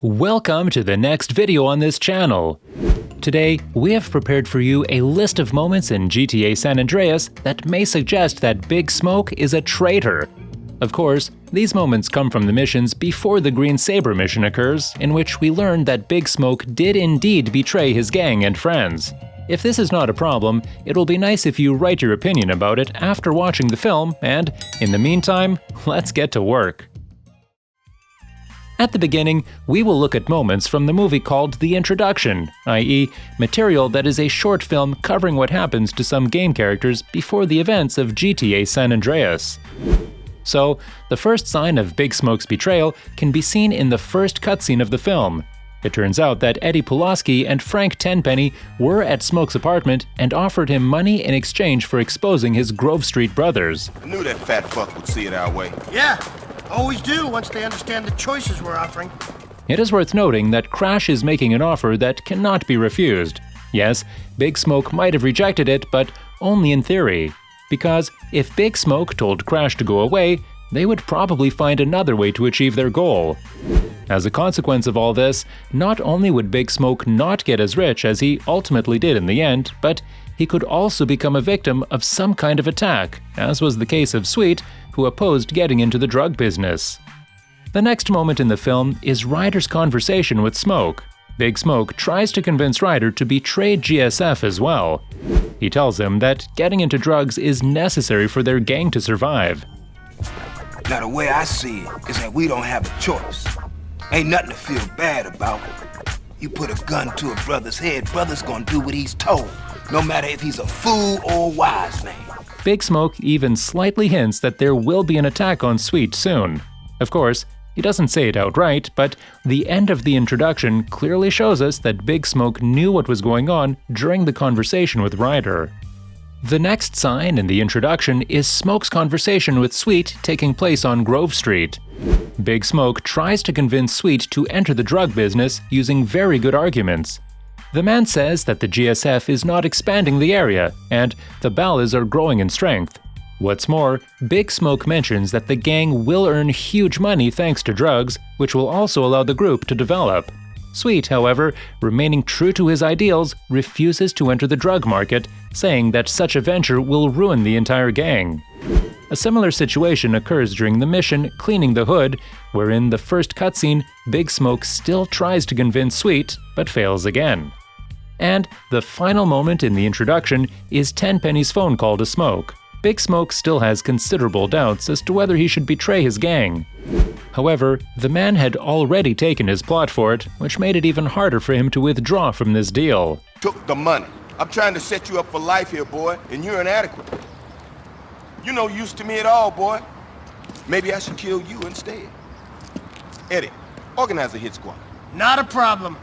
Welcome to the next video on this channel. Today, we have prepared for you a list of moments in GTA San Andreas that may suggest that Big Smoke is a traitor. Of course, these moments come from the missions before the Green Saber mission occurs, in which we learn that Big Smoke did indeed betray his gang and friends. If this is not a problem, it will be nice if you write your opinion about it after watching the film, and in the meantime, let's get to work. At the beginning, we will look at moments from the movie called The Introduction, i.e., material that is a short film covering what happens to some game characters before the events of GTA San Andreas. So, the first sign of Big Smoke's betrayal can be seen in the first cutscene of the film. It turns out that Eddie Pulaski and Frank Tenpenny were at Smoke's apartment and offered him money in exchange for exposing his Grove Street brothers. I knew that fat fuck would see it our way. Yeah. Always do once they understand the choices we're offering. It is worth noting that Crash is making an offer that cannot be refused. Yes, Big Smoke might have rejected it, but only in theory. Because if Big Smoke told Crash to go away, they would probably find another way to achieve their goal. As a consequence of all this, not only would Big Smoke not get as rich as he ultimately did in the end, but he could also become a victim of some kind of attack, as was the case of Sweet, who opposed getting into the drug business. The next moment in the film is Ryder's conversation with Smoke. Big Smoke tries to convince Ryder to betray GSF as well. He tells him that getting into drugs is necessary for their gang to survive. Now the way I see it is that we don't have a choice. Ain't nothing to feel bad about. You put a gun to a brother's head, brother's gonna do what he's told, no matter if he's a fool or a wise man. Big Smoke even slightly hints that there will be an attack on Sweet soon. Of course, he doesn't say it outright, but the end of the introduction clearly shows us that Big Smoke knew what was going on during the conversation with Ryder. The next sign in the introduction is Smoke's conversation with Sweet taking place on Grove Street. Big Smoke tries to convince Sweet to enter the drug business using very good arguments. The man says that the GSF is not expanding the area, and the Ballas are growing in strength. What's more, Big Smoke mentions that the gang will earn huge money thanks to drugs, which will also allow the group to develop. Sweet, however, remaining true to his ideals, refuses to enter the drug market, saying that such a venture will ruin the entire gang. A similar situation occurs during the mission Cleaning the Hood, where in the first cutscene, Big Smoke still tries to convince Sweet, but fails again. And the final moment in the introduction is Tenpenny's phone call to Smoke. Big Smoke still has considerable doubts as to whether he should betray his gang. However, the man had already taken his plot for it, which made it even harder for him to withdraw from this deal. Took the money. I'm trying to set you up for life here, boy, and you're inadequate. You're no use to me at all, boy. Maybe I should kill you instead. Eddie, organize a hit squad. Not a problem.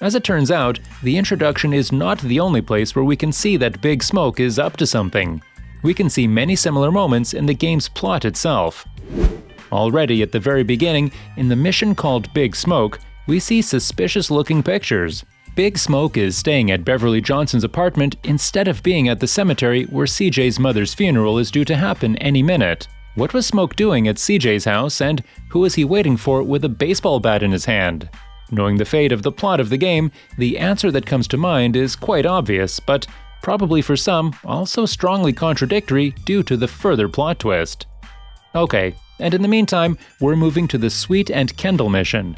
As it turns out, the introduction is not the only place where we can see that Big Smoke is up to something. We can see many similar moments in the game's plot itself. Already at the very beginning, in the mission called Big Smoke, we see suspicious-looking pictures. Big Smoke is staying at Beverly Johnson's apartment instead of being at the cemetery where CJ's mother's funeral is due to happen any minute. What was Smoke doing at CJ's house, and who was he waiting for with a baseball bat in his hand? Knowing the fate of the plot of the game, the answer that comes to mind is quite obvious, but probably for some, also strongly contradictory due to the further plot twist. Okay, and in the meantime, we're moving to the Sweet and Kendall mission.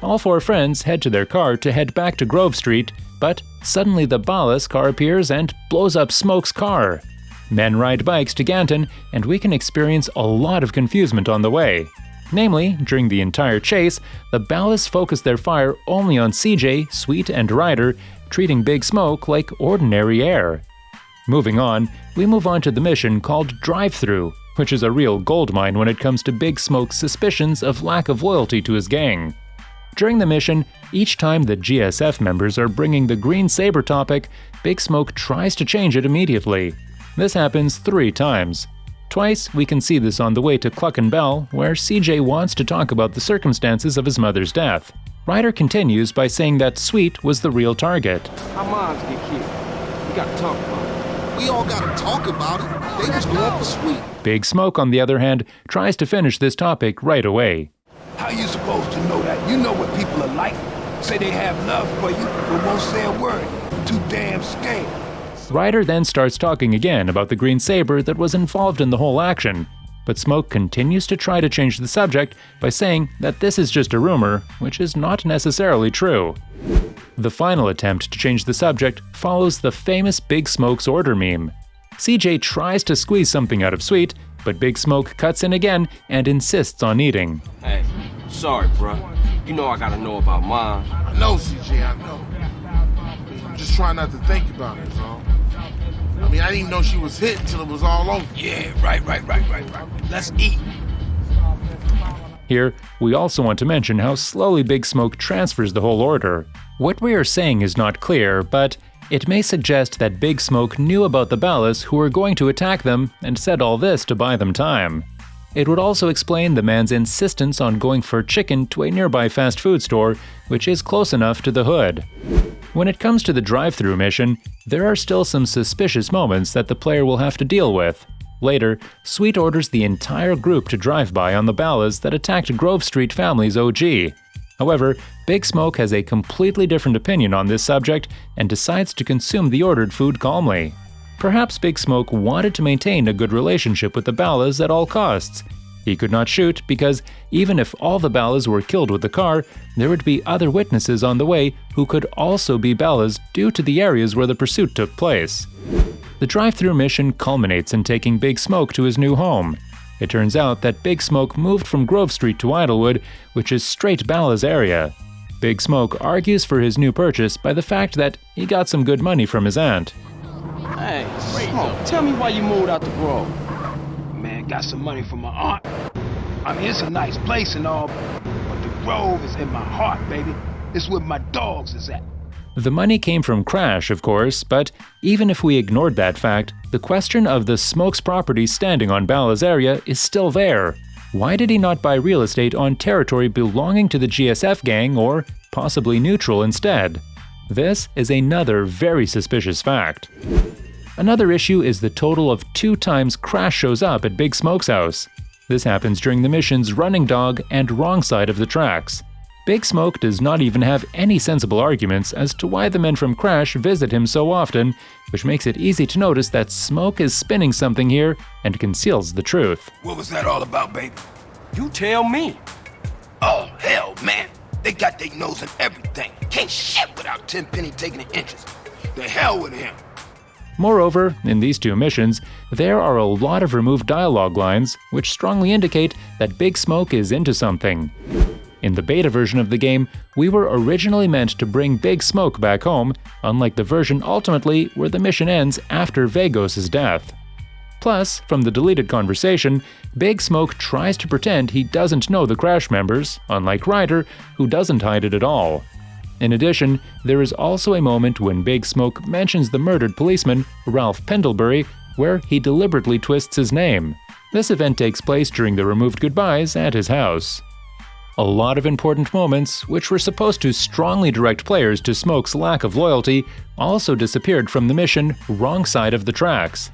All four friends head to their car to head back to Grove Street, but suddenly the Ballas car appears and blows up Smoke's car. Men ride bikes to Ganton, and we can experience a lot of confusement on the way. Namely, during the entire chase, the Ballas focus their fire only on CJ, Sweet, and Ryder, treating Big Smoke like ordinary air. Moving on, we move on to the mission called Drive-Thru, which is a real goldmine when it comes to Big Smoke's suspicions of lack of loyalty to his gang. During the mission, each time the GSF members are bringing the Green Saber topic, Big Smoke tries to change it immediately. This happens 3 times. Twice, we can see this on the way to Cluck and Bell, where CJ wants to talk about the circumstances of his mother's death. Ryder continues by saying that Sweet was the real target. Our moms get killed. We gotta talk about it. We all gotta talk about it. They was going for Sweet. Big Smoke, on the other hand, tries to finish this topic right away. How you supposed to know that? You know what people are like. Say they have love for you, but won't say a word. Too damn scared. Ryder then starts talking again about the green saber that was involved in the whole action, but Smoke continues to try to change the subject by saying that this is just a rumor, which is not necessarily true. The final attempt to change the subject follows the famous Big Smoke's order meme. CJ tries to squeeze something out of Sweet, but Big Smoke cuts in again and insists on eating. Hey, sorry, bruh. You know I gotta know about mine. I know, CJ, I know. I'm just trying not to think about it, so. I mean, I didn't know she was hit until it was all over. Yeah, right. Let's eat. Here, we also want to mention how slowly Big Smoke transfers the whole order. What we are saying is not clear, but it may suggest that Big Smoke knew about the Ballas who were going to attack them and said all this to buy them time. It would also explain the man's insistence on going for chicken to a nearby fast food store, which is close enough to the hood. When it comes to the drive-thru mission, there are still some suspicious moments that the player will have to deal with. Later, Sweet orders the entire group to drive by on the Ballas that attacked Grove Street Families OG. However, Big Smoke has a completely different opinion on this subject and decides to consume the ordered food calmly. Perhaps Big Smoke wanted to maintain a good relationship with the Ballas at all costs. He could not shoot because even if all the Ballas were killed with the car, there would be other witnesses on the way who could also be Ballas due to the areas where the pursuit took place. The drive-thru mission culminates in taking Big Smoke to his new home. It turns out that Big Smoke moved from Grove Street to Idlewood, which is straight Ballas area. Big Smoke argues for his new purchase by the fact that he got some good money from his aunt. Hey, Smoke, tell me why you moved out the Grove. Man, got some money from my aunt. I mean, it's a nice place and all, but the Grove is in my heart, baby. It's where my dogs is at. The money came from Crash, of course, but even if we ignored that fact, the question of the Smoke's property standing on Ballas area is still there. Why did he not buy real estate on territory belonging to the GSF gang or possibly neutral instead? This is another very suspicious fact. Another issue is the total of 2 times Crash shows up at Big Smoke's house. This happens during the missions Running Dog and Wrong Side of the Tracks. Big Smoke does not even have any sensible arguments as to why the men from Crash visit him so often, which makes it easy to notice that Smoke is spinning something here and conceals the truth. What was that all about, baby? You tell me. Oh, hell, man. They got their nose in everything. Can't shit without Tenpenny taking an interest. The hell with him. Moreover, in these 2 missions, there are a lot of removed dialogue lines, which strongly indicate that Big Smoke is into something. In the beta version of the game, we were originally meant to bring Big Smoke back home, unlike the version ultimately where the mission ends after Vagos' death. Plus, from the deleted conversation, Big Smoke tries to pretend he doesn't know the Crash members, unlike Ryder, who doesn't hide it at all. In addition, there is also a moment when Big Smoke mentions the murdered policeman, Ralph Pendlebury, where he deliberately twists his name. This event takes place during the removed goodbyes at his house. A lot of important moments, which were supposed to strongly direct players to Smoke's lack of loyalty, also disappeared from the mission Wrong Side of the Tracks.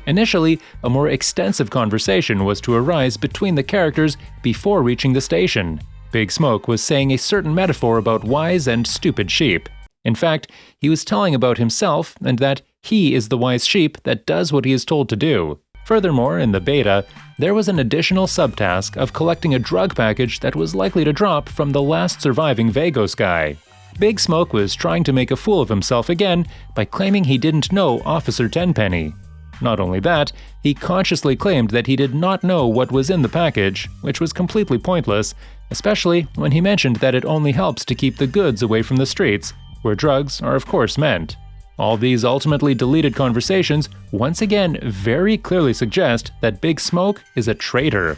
Initially, a more extensive conversation was to arise between the characters before reaching the station. Big Smoke was saying a certain metaphor about wise and stupid sheep. In fact, he was telling about himself and that he is the wise sheep that does what he is told to do. Furthermore, in the beta, there was an additional subtask of collecting a drug package that was likely to drop from the last surviving Vagos guy. Big Smoke was trying to make a fool of himself again by claiming he didn't know Officer Tenpenny. Not only that, he consciously claimed that he did not know what was in the package, which was completely pointless, especially when he mentioned that it only helps to keep the goods away from the streets, where drugs are of course meant. All these ultimately deleted conversations once again very clearly suggest that Big Smoke is a traitor.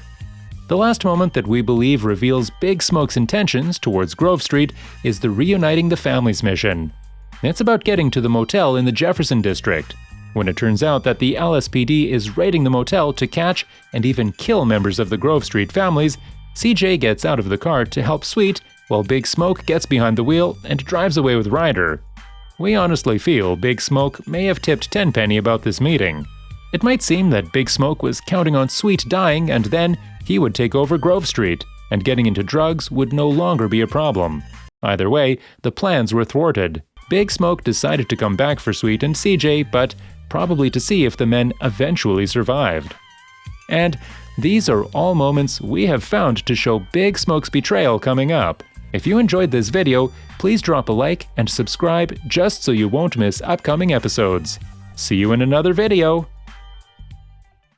The last moment that we believe reveals Big Smoke's intentions towards Grove Street is the Reuniting the Families mission. It's about getting to the motel in the Jefferson district. When it turns out that the LSPD is raiding the motel to catch and even kill members of the Grove Street families, CJ gets out of the car to help Sweet, while Big Smoke gets behind the wheel and drives away with Ryder. We honestly feel Big Smoke may have tipped Tenpenny about this meeting. It might seem that Big Smoke was counting on Sweet dying and then he would take over Grove Street. and getting into drugs would no longer be a problem. Either way, the plans were thwarted. Big Smoke decided to come back for Sweet and CJ, but probably to see if the men eventually survived. And these are all moments we have found to show Big Smoke's betrayal coming up. If you enjoyed this video, please drop a like and subscribe just so you won't miss upcoming episodes. See you in another video!